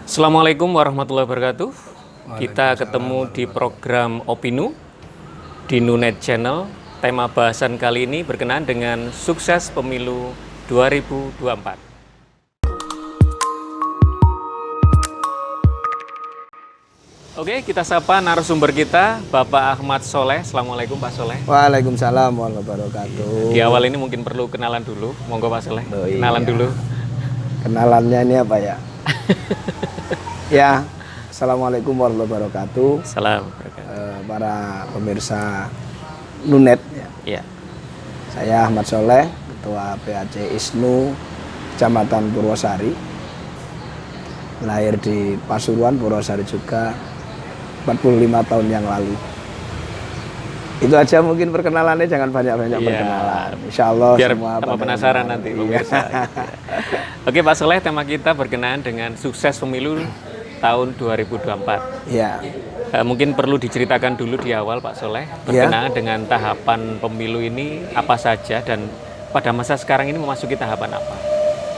Assalamualaikum warahmatullahi wabarakatuh. Kita ketemu di program Opinu di Nunet Channel. Tema bahasan kali ini berkenaan dengan sukses pemilu 2024. Oke, kita sapa narasumber kita, Bapak Ahmad Soleh. Assalamualaikum Pak Soleh. Waalaikumsalam warahmatullahi wabarakatuh. Di awal ini mungkin perlu kenalan dulu. Monggo Pak Soleh, Oh, iya. kenalan dulu. Kenalannya ini apa ya? Ya, Assalamualaikum warahmatullahi wabarakatuh. Salam. Para pemirsa Nunet ya. Ya. Saya Ahmad Soleh, Ketua PAC ISNU Kecamatan Purwosari. Lahir di Pasuruan, Purwosari juga 45 tahun yang lalu. Itu aja mungkin perkenalannya, jangan banyak-banyak perkenalan. Insya Allah Biar semua tambah penasaran nanti pemirsa. Gitu ya. Oke Pak Soleh, tema kita berkenaan dengan sukses pemilu tahun 2024. Ya. Mungkin perlu diceritakan dulu di awal Pak Soleh berkenaan dengan tahapan pemilu ini apa saja dan pada masa sekarang ini memasuki tahapan apa?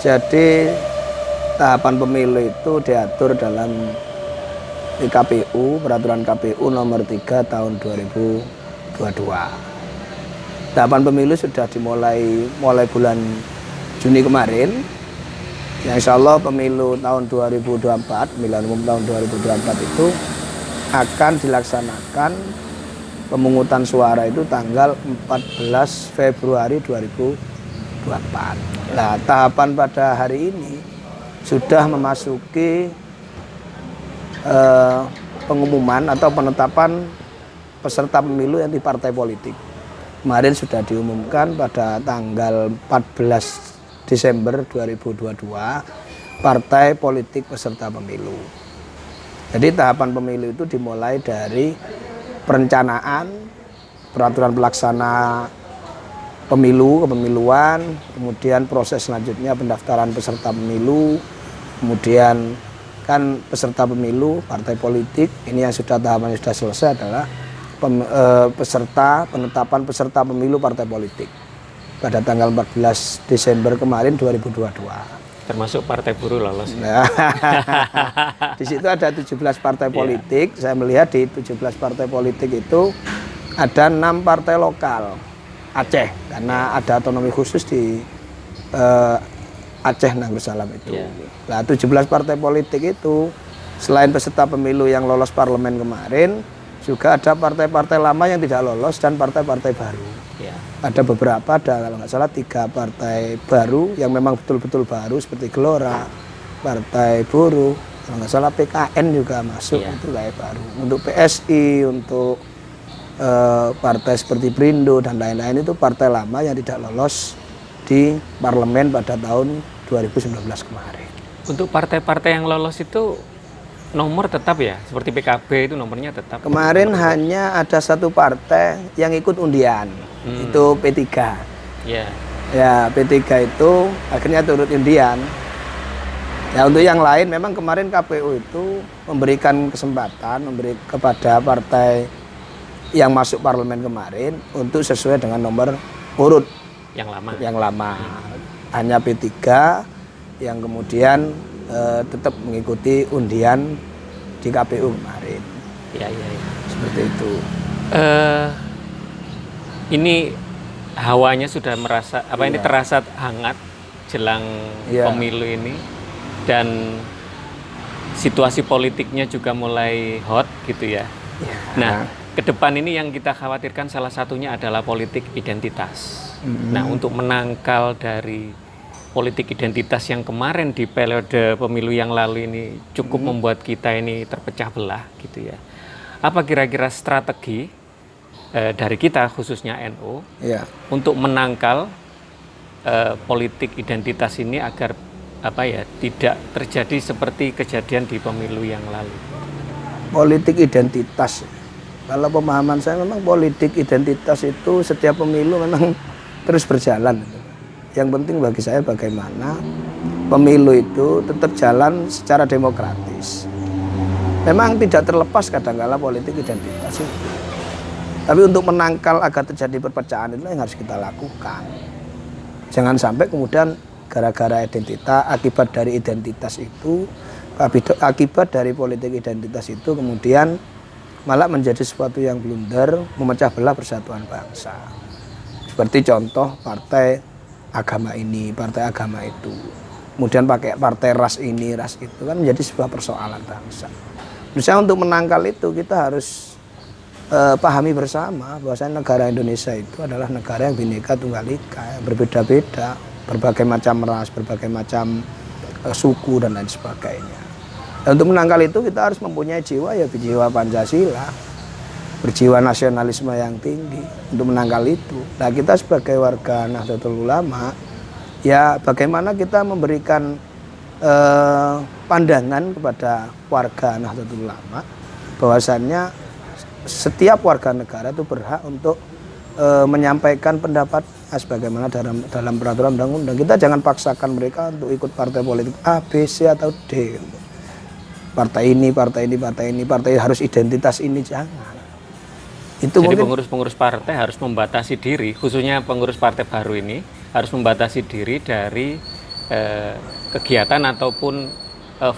Jadi tahapan pemilu itu diatur dalam KPU, peraturan KPU nomor 3 tahun 2022. Tahapan pemilu sudah dimulai bulan Juni kemarin. Yang insya Allah pemilu tahun 2024, pemilihan umum tahun 2024 itu akan dilaksanakan pemungutan suara itu tanggal 14 Februari 2024. Nah, tahapan pada hari ini sudah memasuki pengumuman atau penetapan peserta pemilu yang di partai politik. Kemarin sudah diumumkan pada tanggal 14 Desember 2022 partai politik peserta pemilu. Jadi tahapan pemilu itu dimulai dari perencanaan, peraturan pelaksana pemilu, kepemiluan, kemudian proses selanjutnya pendaftaran peserta pemilu, kemudian kan peserta pemilu partai politik ini yang sudah tahapannya sudah selesai adalah penetapan peserta pemilu partai politik pada tanggal 14 Desember kemarin 2022. Termasuk Partai Buruh lolos. Nah, di situ ada 17 partai politik. Saya melihat di 17 partai politik itu ada 6 partai lokal Aceh karena ada otonomi khusus di Aceh Darussalam itu. Nah, 17 partai politik itu selain peserta pemilu yang lolos parlemen kemarin, juga ada partai-partai lama yang tidak lolos dan partai-partai baru. Ada beberapa, kalau nggak salah 3 partai baru yang memang betul-betul baru seperti Gelora, Partai Buruh, kalau nggak salah PKN juga masuk, itu kayak baru. Untuk PSI, untuk partai seperti Perindo dan lain-lain itu partai lama yang tidak lolos di parlemen pada tahun 2019 kemarin. Untuk partai-partai yang lolos itu nomor tetap ya, seperti PKB itu nomornya tetap. Kemarin hanya ada 1 partai yang ikut undian, itu P3. Ya, P3 itu akhirnya turut undian. Ya, untuk yang lain memang kemarin KPU itu memberikan kesempatan kepada partai yang masuk parlemen kemarin untuk sesuai dengan nomor urut yang lama. Hanya P3 yang kemudian tetap mengikuti undian di KPU kemarin. Ya. Seperti itu. Ini hawanya sudah ini terasa hangat jelang pemilu ini dan situasi politiknya juga mulai hot gitu ya. Nah, ke depan ini yang kita khawatirkan salah satunya adalah politik identitas. Nah, untuk menangkal dari politik identitas yang kemarin di periode pemilu yang lalu ini cukup membuat kita ini terpecah belah gitu ya. Apa kira-kira strategi dari kita khususnya NU untuk menangkal politik identitas ini agar tidak terjadi seperti kejadian di pemilu yang lalu? Politik identitas, kalau pemahaman saya memang politik identitas itu setiap pemilu memang terus berjalan. Yang penting bagi saya bagaimana pemilu itu tetap jalan secara demokratis. Memang tidak terlepas kadang-kala politik identitas itu. Tapi untuk menangkal agar terjadi perpecahan itu yang harus kita lakukan. Jangan sampai kemudian gara-gara identitas, akibat dari identitas itu Akibat dari politik identitas itu kemudian malah menjadi sesuatu yang blunder, memecah belah persatuan bangsa. Seperti contoh partai agama ini, partai agama itu. Kemudian pakai partai ras ini, ras itu, kan menjadi sebuah persoalan bangsa. Misalnya untuk menangkal itu kita harus pahami bersama bahwasanya negara Indonesia itu adalah negara yang Bhinneka Tunggal Ika, yang berbeda-beda, berbagai macam ras, berbagai macam suku dan lain sebagainya. Dan untuk menangkal itu kita harus mempunyai jiwa, ya jiwa Pancasila, berjiwa nasionalisme yang tinggi untuk menangkal itu. Nah, kita sebagai warga Nahdlatul Ulama, ya bagaimana kita memberikan pandangan kepada warga Nahdlatul Ulama bahwasannya setiap warga negara itu berhak untuk menyampaikan pendapat sebagaimana dalam peraturan undang-undang. Kita jangan paksakan mereka untuk ikut partai politik A, B, C atau D. Partai ini, partai ini, partai ini, partai harus identitas ini, jangan. Itu jadi mungkin pengurus-pengurus partai harus membatasi diri, khususnya pengurus partai baru ini harus membatasi diri dari kegiatan ataupun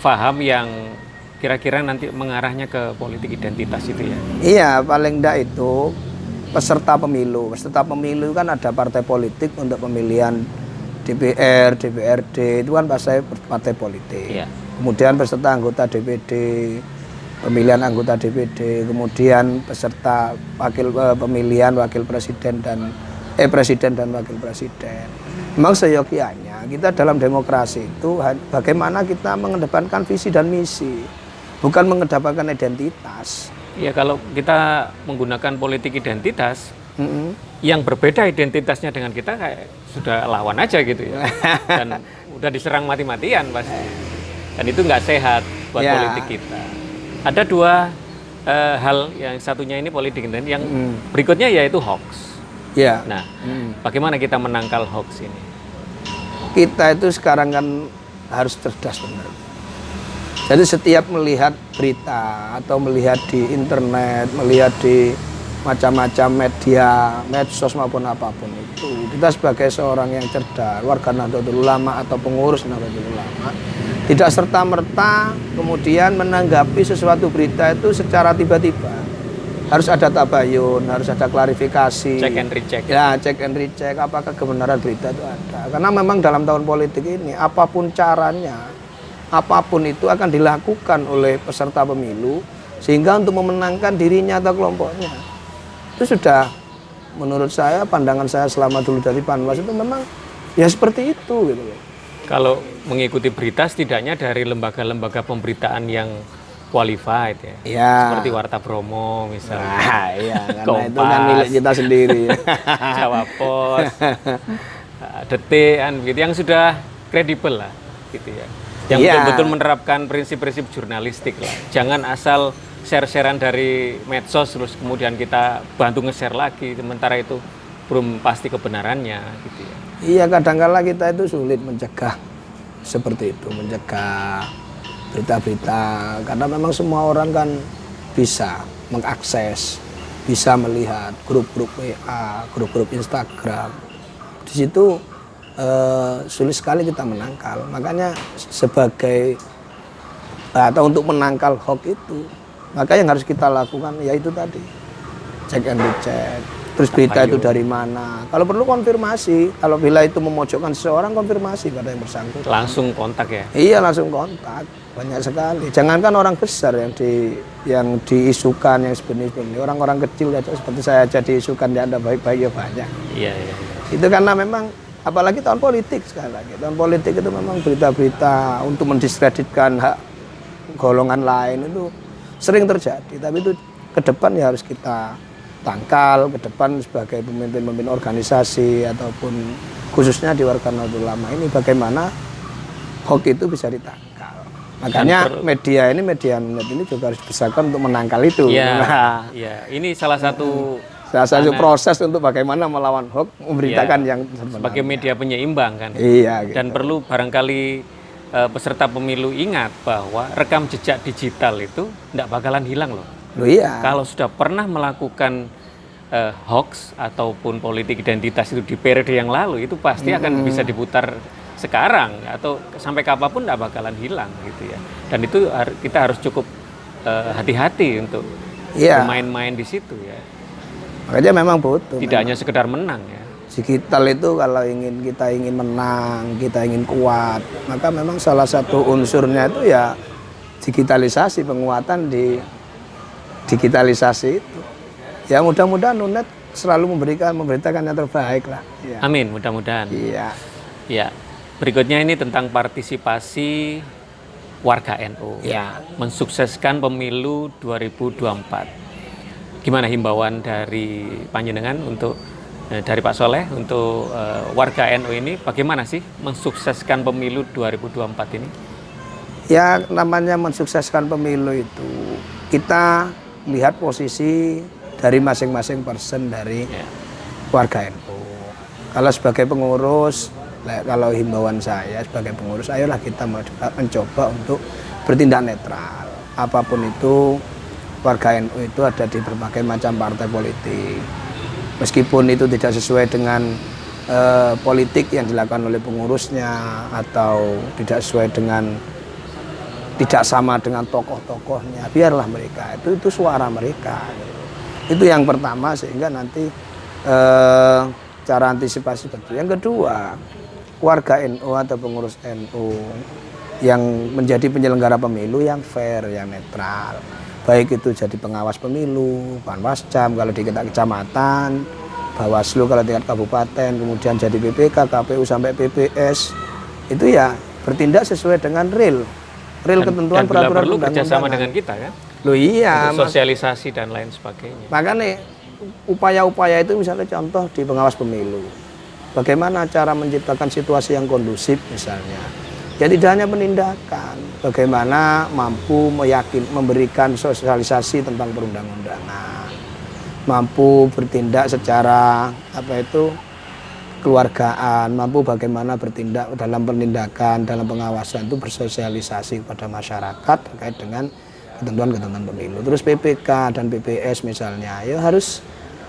paham yang kira-kira nanti mengarahnya ke politik identitas itu ya. Iya, paling enggak itu peserta pemilu. Peserta pemilu kan ada partai politik untuk pemilihan DPR, DPRD, itu kan partai politik. Iya. Kemudian peserta anggota DPD, pemilihan anggota DPD, kemudian peserta pemilihan wakil presiden dan presiden dan wakil presiden. Memang seyogianya kita dalam demokrasi itu bagaimana kita mengedepankan visi dan misi, bukan mengedepankan identitas. Ya, kalau kita menggunakan politik identitas, yang berbeda identitasnya dengan kita kayak sudah lawan aja gitu ya, dan udah diserang mati-matian pasti. Dan itu nggak sehat buat politik kita. Ada dua hal, yang satunya ini politik identitas, yang berikutnya yaitu hoax. Ya. Nah, bagaimana kita menangkal hoax ini? Kita itu sekarang kan harus cerdas benar. Jadi setiap melihat berita atau melihat di internet, melihat di macam-macam media, medsos maupun apapun itu, kita sebagai seorang yang cerdas, warga Nahdlatul Ulama atau pengurus Nahdlatul Ulama, tidak serta-merta kemudian menanggapi sesuatu berita itu secara tiba-tiba. Harus ada tabayun, harus ada klarifikasi. Check and recheck. Ya, check and recheck apakah kebenaran berita itu ada. Karena memang dalam tahun politik ini, apapun caranya, apapun itu akan dilakukan oleh peserta pemilu, sehingga untuk memenangkan dirinya atau kelompoknya. Itu sudah, menurut saya, pandangan saya selama dulu dari Panwas itu memang ya seperti itu gitu loh. Kalau mengikuti berita setidaknya dari lembaga-lembaga pemberitaan yang qualified ya. Ya. Seperti Warta Bromo misalnya. Nah, iya, karena itu kan milik kita sendiri. Jawa Pos, Detik, gitu, yang sudah kredibel lah gitu ya. Yang betul-betul menerapkan prinsip-prinsip jurnalistik lah. Jangan asal share-sharean dari medsos terus kemudian kita bantu nge-share lagi, sementara itu belum pasti kebenarannya gitu ya. Iya, kadang-kala kita itu sulit mencegah seperti itu, mencegah berita-berita, karena memang semua orang kan bisa mengakses, bisa melihat grup-grup WA, grup-grup Instagram. Di situ sulit sekali kita menangkal. Makanya sebagai atau untuk menangkal hoax itu, maka yang harus kita lakukan yaitu tadi check and recheck. Terus berita itu dari mana? Kalau perlu konfirmasi. Kalau bila itu memojokkan seseorang, konfirmasi pada yang bersangkutan. Langsung kontak ya? Iya, langsung kontak. Banyak sekali. Jangankan orang besar yang diisukan, yang sebenarnya orang-orang kecil aja seperti saya aja diisukan, ya Anda baik-baik ya banyak. Iya. Itu karena memang apalagi tahun politik sekali lagi. Tahun politik itu memang berita-berita untuk mendiskreditkan hak golongan lain itu sering terjadi. Tapi itu ke depan ya harus kita tangkal, ke depan sebagai pemimpin-pemimpin organisasi ataupun khususnya di warga Nahdlatul Ulama ini bagaimana hoax itu bisa ditangkal. Makanya media net ini juga harus dibesarkan untuk menangkal itu. Iya. Ini salah satu proses untuk bagaimana melawan hoax, memberitakan yang sebenarnya. Sebagai media penyeimbang kan. Iya. Gitu. Dan perlu barangkali peserta pemilu ingat bahwa rekam jejak digital itu tidak bakalan hilang loh. Iya. Kalau sudah pernah melakukan hoax ataupun politik identitas itu di periode yang lalu, itu pasti akan bisa diputar sekarang atau sampai kapanpun nggak bakalan hilang gitu ya. Dan itu kita harus cukup hati-hati untuk bermain-main di situ ya. Makanya memang butuh. Tidak hanya sekedar menang ya. Digital itu kalau kita ingin menang, kita ingin kuat, maka memang salah satu unsurnya itu ya digitalisasi, penguatan di digitalisasi itu. Ya mudah-mudahan UNED selalu memberitakan yang terbaik lah. Ya. Amin, mudah-mudahan. Iya. Ya. Berikutnya ini tentang partisipasi warga NU. Ya. Mensukseskan pemilu 2024. Gimana himbauan dari panjenengan untuk dari Pak Soleh untuk warga NU ini bagaimana sih mensukseskan pemilu 2024 ini? Ya namanya mensukseskan pemilu itu kita lihat posisi dari masing-masing person dari warga NU. Kalau sebagai pengurus, kalau himbauan saya sebagai pengurus, ayolah kita mencoba untuk bertindak netral. Apapun itu, warga NU itu ada di berbagai macam partai politik. Meskipun itu tidak sesuai dengan politik yang dilakukan oleh pengurusnya atau tidak sesuai dengan tidak sama dengan tokoh-tokohnya, biarlah mereka itu suara mereka. Itu yang pertama sehingga nanti cara antisipasi betul. Yang kedua, warga NU atau pengurus NU yang menjadi penyelenggara pemilu yang fair, yang netral. Baik itu jadi pengawas pemilu, Panwascam kalau di tingkat kecamatan, Bawaslu kalau tingkat kabupaten, kemudian jadi PPK, KPU sampai PPS, itu ya bertindak sesuai dengan real ketentuan peraturan undang-undang. Kerjasama dengan kita kan? Loh iya. Untuk sosialisasi dan lain sebagainya. Makanya upaya-upaya itu misalnya contoh di pengawas pemilu. Bagaimana cara menciptakan situasi yang kondusif misalnya. Ya tidak hanya penindakan, bagaimana mampu memberikan sosialisasi tentang perundang-undangan, mampu bertindak secara keluargaan, mampu bagaimana bertindak dalam penindakan, dalam pengawasan itu bersosialisasi kepada masyarakat terkait dengan ketentuan-ketentuan pemilu. Terus PPK dan PPS misalnya, ya harus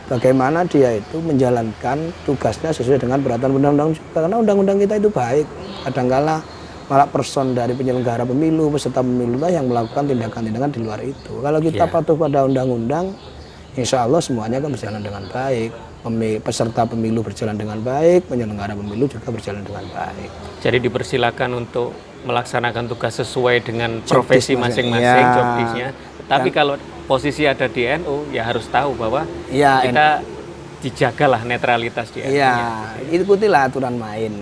bagaimana dia itu menjalankan tugasnya sesuai dengan peraturan undang-undang juga, karena undang-undang kita itu baik. Kadangkala malah person dari penyelenggara pemilu, peserta pemilu lah yang melakukan tindakan-tindakan di luar itu. Kalau kita patuh pada undang-undang, insya Allah semuanya akan berjalan dengan baik. Peserta pemilu berjalan dengan baik, penyelenggara pemilu juga berjalan dengan baik. Jadi dipersilakan untuk melaksanakan tugas sesuai dengan profesi masing-masing, job desk-nya. Tapi kalau posisi ada di NU, ya harus tahu bahwa kita dijagalah netralitas di NU. Iya, ikutilah aturan main.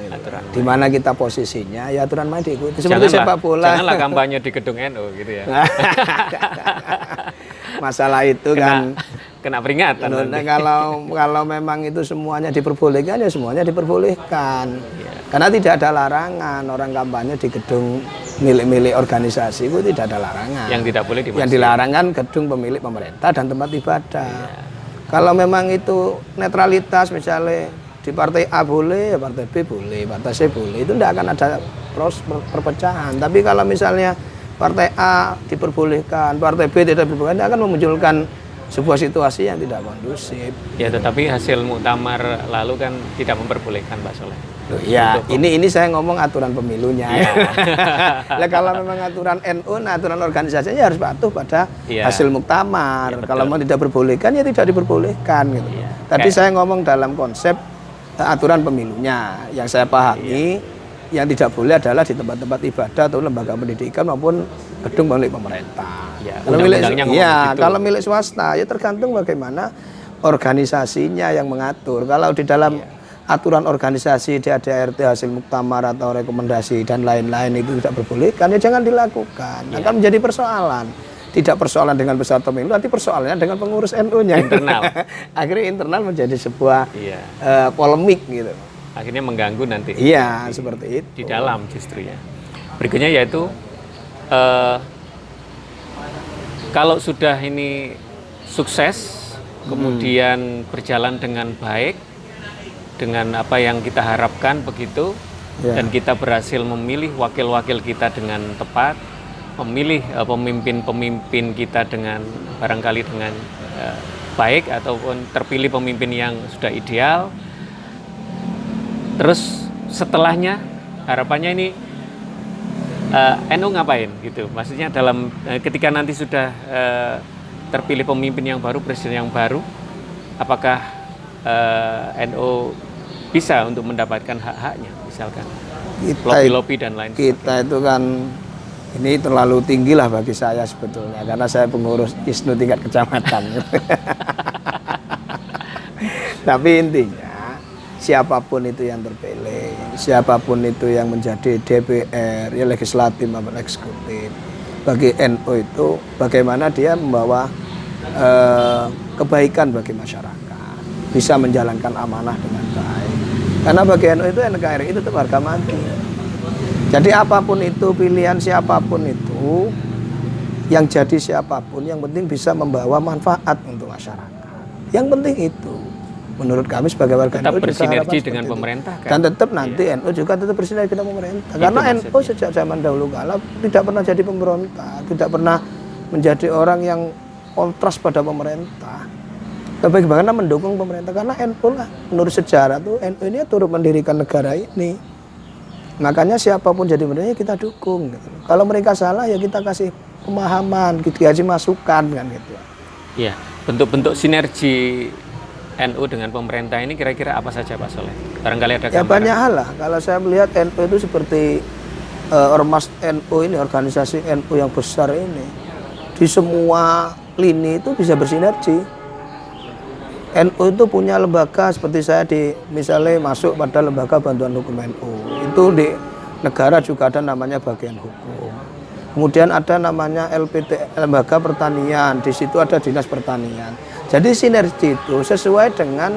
Di mana kita posisinya, ya aturan main diikuti. Seperti sepak bola. Janganlah kampanye di gedung NU gitu ya. Masalah itu kan kena peringatan. Kalau memang itu semuanya diperbolehkan, ya semuanya diperbolehkan. Karena tidak ada larangan orang kampanye di gedung milik organisasi itu tidak ada larangan. Yang tidak boleh dimasuki. Yang dilarangkan gedung pemilik pemerintah dan tempat ibadah. Kalau memang itu netralitas misalnya di partai A boleh, ya partai B boleh, partai C boleh, itu tidak akan ada perpecahan. Tapi kalau misalnya partai A diperbolehkan, partai B tidak diperbolehkan, akan memunculkan sebuah situasi yang tidak kondusif. Ya, tetapi hasil muktamar lalu kan tidak memperbolehkan, Pak Soleh. Ya, ini saya ngomong aturan pemilunya. Ya. Nah, kalau memang aturan NU, aturan organisasinya harus patuh pada hasil muktamar. Ya, kalau memang tidak diperbolehkan, ya tidak diperbolehkan. Gitu. Ya. Tadi saya ngomong dalam konsep aturan pemilunya. Yang saya pahami, yang tidak boleh adalah di tempat-tempat ibadah atau lembaga pendidikan maupun gedung milik pemerintah. Ya, kalau milik swasta, ya tergantung bagaimana organisasinya yang mengatur. Kalau di dalam aturan organisasi di ADART hasil muktamar atau rekomendasi dan lain-lain itu tidak diperbolehkan, ya jangan dilakukan. Akan menjadi persoalan. Tidak persoalan dengan peserta pemilu, nanti persoalannya dengan pengurus NU-nya. Internal. Akhirnya internal menjadi sebuah polemik gitu. Akhirnya mengganggu nanti. Iya, seperti itu. Di dalam justru ya. Berikutnya yaitu kalau sudah ini sukses, kemudian berjalan dengan baik, dengan apa yang kita harapkan begitu, dan kita berhasil memilih wakil-wakil kita dengan tepat, memilih pemimpin-pemimpin kita dengan barangkali dengan baik, ataupun terpilih pemimpin yang sudah ideal. Terus setelahnya harapannya ini NU ngapain gitu? Maksudnya dalam ketika nanti sudah terpilih pemimpin yang baru, presiden yang baru, apakah NU bisa untuk mendapatkan hak-haknya, misalkan lobi-lobi dan lain sebagainya? Kita itu kan ini terlalu tinggi lah bagi saya sebetulnya, karena saya pengurus ISNU tingkat kecamatan. Tapi intinya siapapun itu yang terpilih, siapapun itu yang menjadi DPR, ya legislatif maupun eksekutif, bagi NU itu bagaimana dia membawa kebaikan bagi masyarakat, bisa menjalankan amanah dengan baik. Karena bagi NU itu NKRI itu tetap harga mati. Jadi apapun itu, pilihan siapapun itu, yang jadi siapapun, yang penting bisa membawa manfaat untuk masyarakat. Yang penting itu. Menurut kami sebagai warga tetap NU bersinergi dengan pemerintah kan? Dan tetap nanti NU juga tetap bersinergi dengan pemerintah. Karena NU sejak zaman dahulu kala tidak pernah jadi pemberontak, tidak pernah menjadi orang yang kontras pada pemerintah. Tapi bagaimana mendukung pemerintah? Karena NU lah, menurut sejarah tuh NU ini turut mendirikan negara ini. Makanya siapapun jadi pemerintah kita dukung. Gitu. Kalau mereka salah ya kita kasih pemahaman, kita kasih masukan kan gitu. Iya, bentuk-bentuk sinergi NU dengan pemerintah ini kira-kira apa saja Pak Soleh? Barangkali ada gambaran. Ya banyak hal lah. Kalau saya melihat NU itu seperti ormas NU ini, organisasi NU yang besar ini. Di semua lini itu bisa bersinergi. NU itu punya lembaga seperti saya misalnya masuk pada lembaga bantuan hukum NU. Itu di negara juga ada namanya bagian hukum. Kemudian ada namanya LPT, lembaga pertanian. Di situ ada dinas pertanian. Jadi sinergi itu sesuai dengan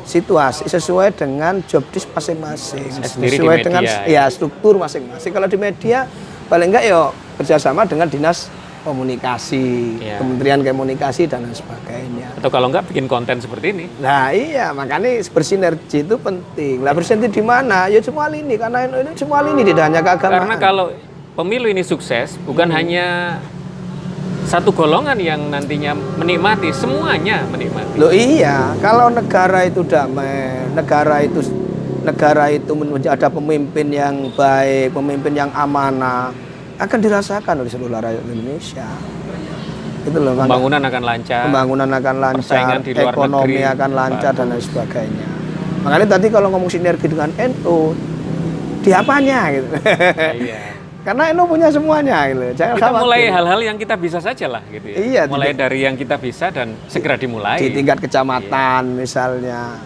situasi, sesuai dengan job desk masing-masing, sesuai dengan ya struktur masing-masing. Kalau di media paling enggak ya kerjasama dengan dinas komunikasi, Kementerian Komunikasi dan lain sebagainya. Atau kalau enggak bikin konten seperti ini. Nah iya, makanya bersinergi itu penting. Lah bersinergi di mana? Ya semua lini, karena ini semua lini tidak hanya keagamaan. Karena kalau pemilu ini sukses, bukan hanya satu golongan yang nantinya menikmati, semuanya menikmati. Loh iya, kalau negara itu damai, negara itu ada pemimpin yang baik, pemimpin yang amanah, akan dirasakan oleh seluruh rakyat Indonesia. Itu loh, pembangunan akan lancar, persaingan di luar ekonomi negeri akan lancar dan lain sebagainya. Makanya tadi kalau ngomong sinergi dengan NU, di apanya gitu. Iya. Karena NU punya semuanya gitu. Jangan kita khawatir. Mulai hal-hal yang kita bisa saja lah gitu ya. Iya, mulai dari yang kita bisa dan segera dimulai. Di tingkat kecamatan misalnya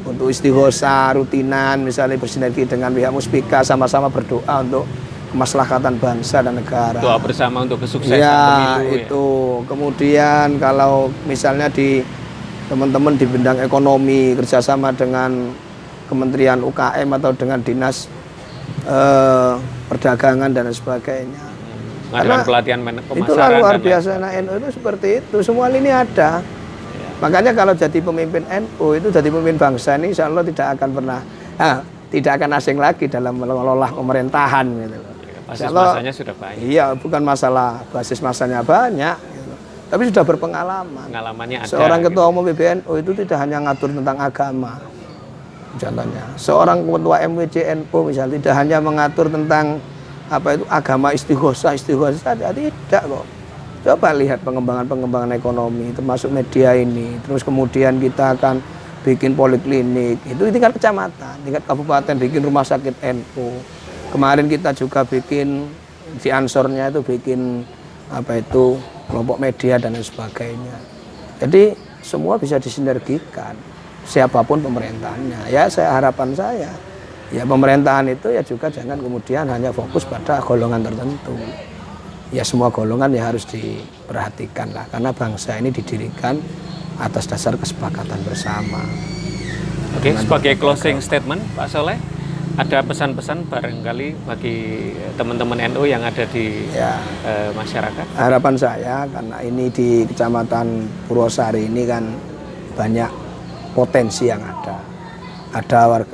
untuk istighosah rutinan, misalnya bersinergi dengan pihak Muspika, sama-sama berdoa untuk kemaslahatan bangsa dan negara. Doa bersama untuk kesuksesan ya, pemilu. Itu. Kemudian kalau misalnya di teman-teman di bidang ekonomi kerjasama dengan Kementerian UKM atau dengan dinas perdagangan dan sebagainya. Karena pelatihan pemasaran itulah luar biasa. Nah, NU itu seperti itu, semua ini ada. Makanya kalau jadi pemimpin NU itu jadi pemimpin bangsa ini, insya Allah tidak akan asing lagi dalam mengelola pemerintahan gitu. Basis masanya sudah banyak. Iya, bukan masalah basis masanya banyak, gitu. Tapi sudah berpengalaman. Pengalamannya ada. Seorang ketua umum PBNU itu tidak hanya ngatur tentang agama. Contohnya, seorang ketua MWCNU misalnya tidak hanya mengatur tentang agama istighosah tidak kok. Coba lihat pengembangan ekonomi termasuk media ini. Terus kemudian kita akan bikin poliklinik, itu tingkat kecamatan, tingkat kabupaten bikin rumah sakit NU. Kemarin kita juga bikin di Ansornya itu bikin kelompok media dan lain sebagainya. Jadi semua bisa disinergikan. Siapapun pemerintahnya, ya harapan saya, ya pemerintahan itu ya juga jangan kemudian hanya fokus pada golongan tertentu. Ya semua golongan ya harus diperhatikan lah, karena bangsa ini didirikan atas dasar kesepakatan bersama. Oke, sebagai closing statement, Pak Soleh, ada pesan-pesan barangkali bagi teman-teman NU yang ada di masyarakat? Harapan saya, karena ini di Kecamatan Purwosari ini kan banyak potensi yang ada.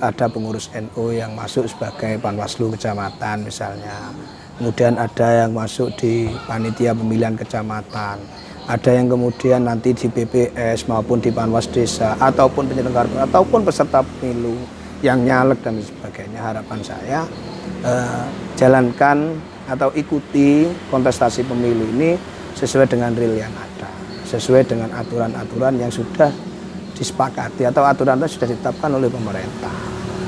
Ada pengurus NU yang masuk sebagai Panwaslu kecamatan misalnya. Kemudian ada yang masuk di panitia pemilihan kecamatan. Ada yang kemudian nanti di PPS maupun di Panwas desa ataupun penyelenggara ataupun peserta pemilu. yang nyalek dan sebagainya. Harapan saya jalankan atau ikuti kontestasi pemilu ini sesuai dengan real yang ada, sesuai dengan aturan-aturan yang sudah disepakati atau aturan itu sudah ditetapkan oleh pemerintah.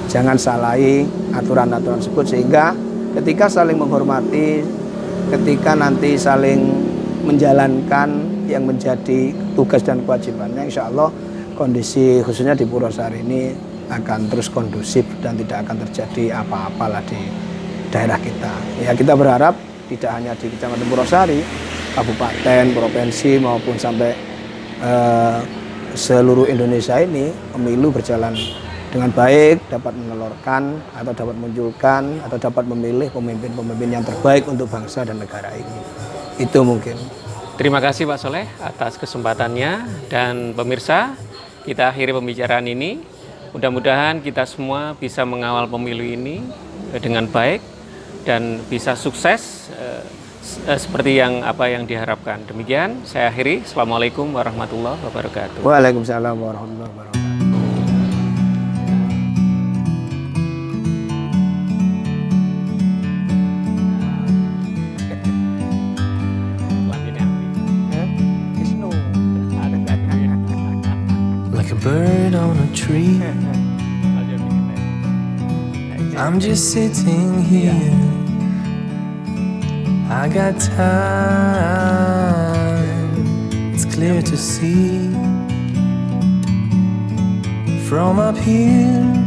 Jangan salahi aturan-aturan tersebut, sehingga ketika saling menghormati, ketika nanti saling menjalankan yang menjadi tugas dan kewajibannya, insya Allah kondisi khususnya di Purwosari ini akan terus kondusif dan tidak akan terjadi apa-apalah di daerah kita. Ya, kita berharap tidak hanya di Kecamatan Purwosari, kabupaten, provinsi maupun sampai seluruh Indonesia ini pemilu berjalan dengan baik, dapat menelurkan atau dapat munculkan atau dapat memilih pemimpin-pemimpin yang terbaik untuk bangsa dan negara ini. Itu mungkin. Terima kasih Pak Soleh atas kesempatannya, dan pemirsa, kita akhiri pembicaraan ini. Mudah-mudahan kita semua bisa mengawal pemilu ini dengan baik dan bisa sukses seperti apa yang diharapkan. Demikian saya akhiri. Assalamualaikum warahmatullahi wabarakatuh. Waalaikumsalam warahmatullahi wabarakatuh. Like a bird on a tree, I'm just sitting here. I got time, it's clear to see from up here.